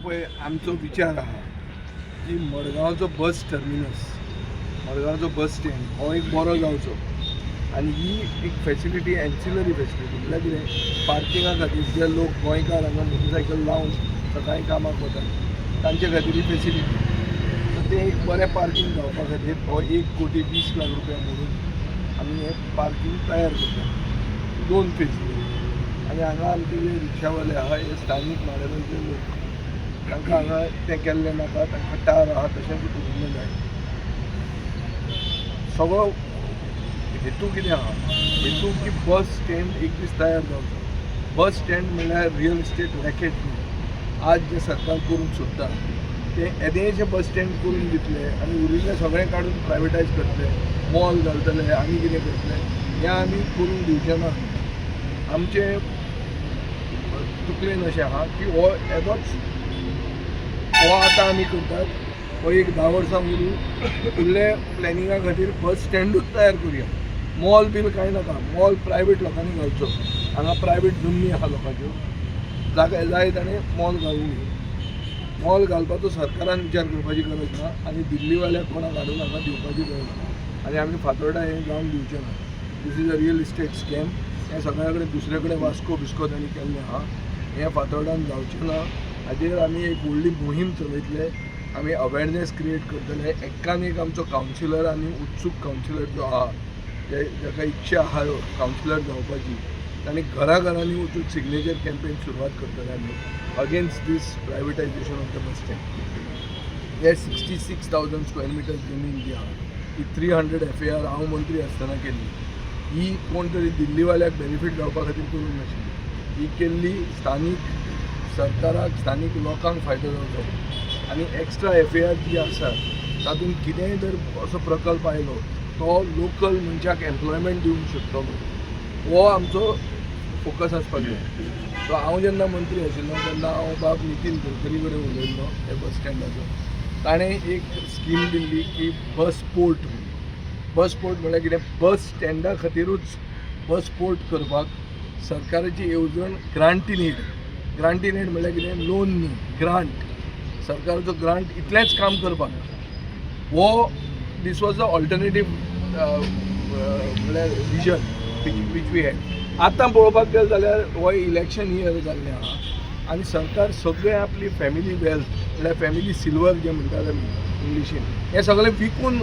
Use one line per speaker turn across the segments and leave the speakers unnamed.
पळय आमचो विचार आहा की मडगांवचो बस टर्मिनस, मडगांवचो बस स्टँड हो एक बरो जावचो आनी ही एक फॅसिलिटी, एन्सिलरी फॅसिलिटी म्हळ्यार कितें पार्किंगा खातीर जे लोक गोंयकार हांगा मोटरसायकल लावन सकाळीं कामाक वतात तांचे खातीर ही फॅसिलिटी. तर ते एक बरें पार्किंग जावपा खातीर हो 1,20,00,000 रुपया म्हणून आमी हें पार्किंग तयार करता 2 फेजी. आनी हांगा आमचे जे रिक्षावाले आहा हे स्थानीक म्हाडाचे लोक, तांकां हांगा तें केल्लें नाका, तांकां टार आहा तशेंच उरलें जाय. सगळो हेतू कितें आहा, हेतू की बस स्टँड एक दीस तयार जावचो. बस स्टँड म्हणल्यार रियल इस्टेट रॅकेट न्ही. आज जे सरकार करूंक सोदता ते येदेशें बस स्टँड करून दितले आनी उरिल्लें सगळें काडून प्रायवेटायज करतले, मॉल घालतले आनी कितें करतले, हें आमी करूंक दिवचे ना. आमचे तकलेन अशें आहा की हो येदोच हो आतां आमी करतात, हो एक 10 वर्सां उरून फुडले प्लॅनिंगा खातीर बस स्टँडूच तयार करुया. मॉल बील कांय नाका, मॉल प्रायवेट लोकांनी घालचो. हांगा प्रायवेट जमनी आहा लोकांच्यो, जागा जाय ताणें मॉल घालूंक दी. मॉल घालपाचो सरकारान विचार करपाची गरज ना आनी दिल्लीवाल्याक कोणाक हाडून हांगा दिवपाची गरज ना आनी आमी फातोर्डा हें जावंक दिवचें ना. This is a real estate scam. हें सगळ्या कडेन दुसरे कडेन वास्को बिस्को तांणी केल्लें आहा, हें फातोर्डान जावचें ना. हाजेर आमी एक व्हडली मोहीम चलयतले, आमी अवेरनेस क्रिएट करतले. एक्कान एक आमचो कावन्सिलर आनी उत्सूक कावन्सिलर जो आहा, जाका इच्छा आहा कावन्सिलर जावपाची, तांणी घरांनी वचून सिग्नेचर कॅम्पेन सुरवात करतले आमी against this privatisation of the bus stand. हे 66,000 स्क्वेअर मिटर जमीन जी आहा ती 300 FAR हांव मंत्री आसतना केल्ली. ही कोण तरी दिल्लीवाल्याक बेनिफीट जावपा खातीर करूंक नाशिल्ली. ही केल्ली स्थानीक सरकाराक, स्थानीक लोकांक फायदो जावचो. आनी एक्स्ट्रा FAR जी आसा तातूंत कितेंय जर असो प्रकल्प आयलो तो लोकल मनशाक एम्प्लॉयमेंट दिवंक शकतलो, हो आमचो फोकस आसपाक जाय. सो हांव जेन्ना मंत्री आशिल्लो तेन्ना हांव बाब नितीन गडकरी कडेन उलयल्लो हे बस स्टँडाचो. ताणें एक स्कीम दिल्ली की बस पोर्ट. बस पोर्ट म्हळ्यार कितें, बस स्टँडा खातीरूच बस पोर्ट करपाक सरकाराची येवजण ग्रांटीन एड. ग्रांटीन एड म्हळ्यार कितें, लोन न्ही, ग्रांट. सरकाराचो ग्रांट इतलेंच काम करपाक. हो दीस वॉज द ऑल्टरनेटीव म्हळ्यार विजन वीच वी हॅड. आतां पळोवपाक गेले जाल्यार हो इलेक्शन इयर जाल्लें आहा आनी सरकार सगळें आपली फॅमिली वेल्थ म्हळ्यार फॅमिली सिल्वर जें म्हणटात आमी इंग्लिशीन, हें सगळें विकून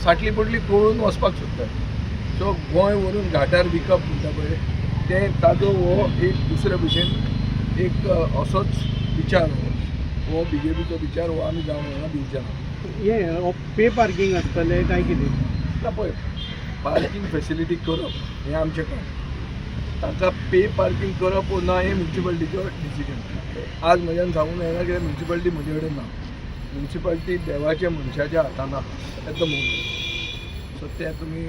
साटली पटली कळून वचपाक सोदतात. सो गोंय व्हरून घाटार विकप म्हणटा पळय तें ताजो हो एक दुसरे भशेन एक असोच विचार हो BJPचो विचार हो आमी जावंक हांगा दिवचे ना.
हे पे पार्किंग आसतलें काय कितें
ना पळय, पार्किंग फॅसिलिटी करप हें आमचें काम. तांकां पे पार्किंग करप वो ना हें म्युन्सिपाल्टीचो डिसिजन. आज म्हज्यान सांगून येना कित्याक म्युन्सिपाल्टी म्हजे कडेन ना. म्युन्सिपाल्टी देवाच्या मनशाच्या हातान आहा एट द मोमेंट. सो तें तुमी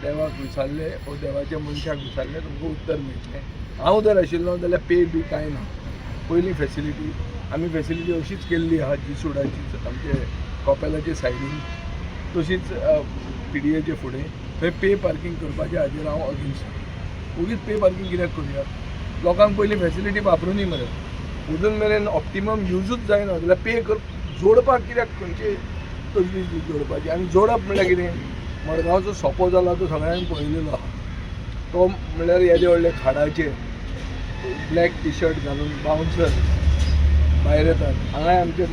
देवाक विचारले वो देवाच्या मनशाक विचारले तुमकां उत्तर मेळटलें. हांव जर आशिल्लो जाल्यार पे बी कांय ना. पयली फॅसिलिटी आमी फॅसिलिटी अशीच केल्ली आहा जिसुडाची आमचे कॉपेलाचे सायडीन, तशीच PDAचे फुडें थंय पे पार्किंग करपाचें हाजेर हांव अगेन्स्ट. उगीच पे पार्किंग कित्याक करुया. लोकांक पयली फॅसिलिटी वापरूनी मरे. अजून मेरेन ऑप्टिमम यूजूच जायना जाल्यार पे कर जोडपाक कित्याक खंयचे तजवीज जोडपाची. आनी जोडप म्हणल्यार कितें, मडगांवचो सोपो जाला तो सगळ्यांनी पळयलेलो आहा. तो म्हणल्यार येदे व्हडले खाडाचे ब्लॅक टी शर्ट घालून बाउन्सर भायर येतात. हांगाय आमच्या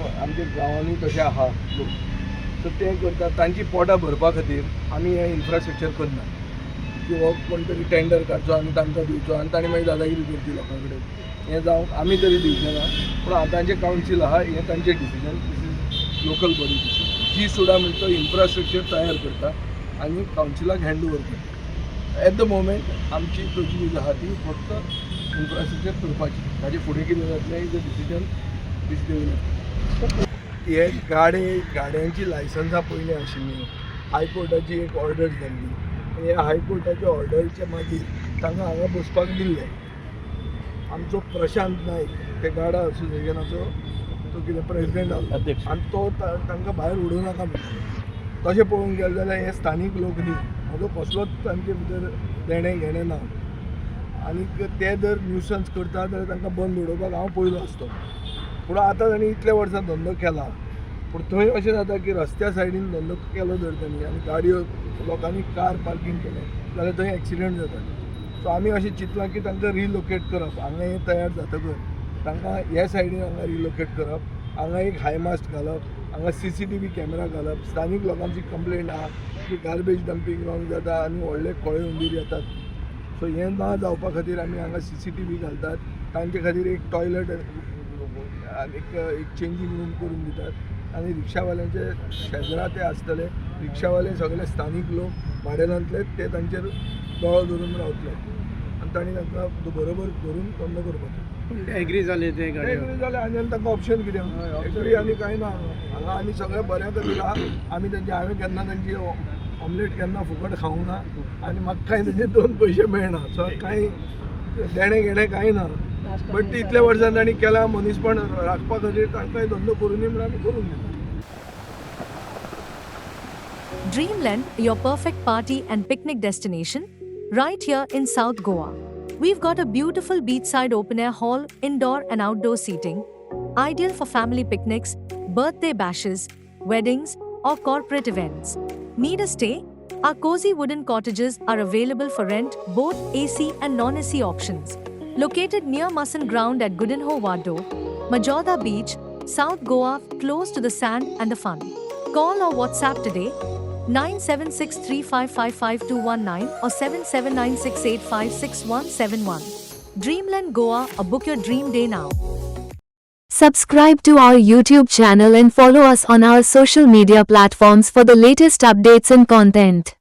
गांवांनी तशें आहा लोक. सो ते करतात तांची पोटां भरपा खातीर आमी हें इन्फ्रास्ट्रक्चर करना की हो कोण तरी टेंडर काडचो आनी तांकां दिवचो आनी तांणी मागीर दादागिरी करची लोकां कडेन. हें जावंक आमी तरी दिवचें ना. पूण आतांचें कावन्सील आहा हें तांचें decision. This is local body decision. जी सुद्दां म्हणटा तो इन्फ्रास्ट्रक्चर तयार करता आनी कावन्सिलाक हँड ओवर करता. एट द मोमेंट आमची तजवीज आहा ती फक्त इन्फ्रास्ट्रक्चर करपाची. ताचे फुडें कितें जातलें is a decision this develop. हे गाड्यांची लायसन्सां पयलीं आशिल्लीं. हायकोर्टाची एक ऑर्डर जाल्ली. हे हायकोर्टाच्या ऑर्डरीचे मागीर तांकां हांगा बसपाक दिल्लें. आमचो प्रशांत नायक ते गाडा असोसिएशनाचो तो कितें प्रेसिडेंट आसलो आनी तो तांकां भायर उडोवं नाका म्हणटा. तशें पळोवंक गेलें जाल्यार हे स्थानीक लोक न्ही, म्हजो कसलोच तांचे भितर देणें घेणें ना. आनी ते जर न्यूसन्स करता जाल्यार तांकां बंद उडोवपाक हांव पयलो आसतो. पूण आतां तांणी इतल्या वर्सां धंदो केला पूण थंय अशें जाता की रस्त्या सायडीन धंदो केलो जर तांणी आनी गाडयो लोकांनी कार पार्किंग केलें जाल्यार थंय एक्सिडेंट जाता सो आमी अशें चिंतलां की तांकां रिलोकेट करप हांगा हें तयार जातकर तांकां हे सायडीन हांगा रिलोकेट करप हांगा एक हाय मास्ट घालप हांगा CCTV कॅमेरा घालप स्थानीक लोकांची कंप्लेंट आहा की गार्बेज डंपींग रॉंग जाता आनी व्हडले खोळे हुंदीर येतात सो हें ना जावपा खातीर आमी हांगा CCTV घालतात तांचे खातीर एक टॉयलेट एक चेंजींग रूम करून दितात आनी रिक्षावाल्यांचे शेजरा ते आसतले रिक्षावाले सगळे स्थानीक लोक भाडेरांतले ते तांचेर दोळो धरून रावतले आनी तांणी तांकां बरोबर धरून बंद करपाचें
एग्री जाले ते गाडी
एग्री जालें आनी तांकां ऑप्शन कितें एग्री आनी कांय ना हांगा आमी सगळे बऱ्या खातीर आहा आमी हांवें केन्ना तांची ऑमलेट केन्ना फुकट खावंक ना आनी म्हाका कांय तांचे 2 पयशे मेळना सो कांय देणें घेणें कांय ना बट ती इतल्या वर्सां तांणी केला मनीसपण राखपा खातीर तांकांय धंदो करूंदी म्हण आमी करून दिता
Dreamland, your perfect party and picnic destination, right here in South Goa. We've got a beautiful beachside open-air hall, indoor and outdoor seating, ideal for family picnics, birthday bashes, weddings, or corporate events. Need a stay? Our cozy wooden cottages are available for rent, both AC and non-AC options. Located near Musson Ground at Goodenhoe Wado, Majorda Beach, South Goa, close to the sand and the fun. Call or WhatsApp today 9763555219 or 7796856171. Dreamland Goa, or book your dream day now.
Subscribe to our YouTube channel and follow us on our social media platforms for the latest updates and content.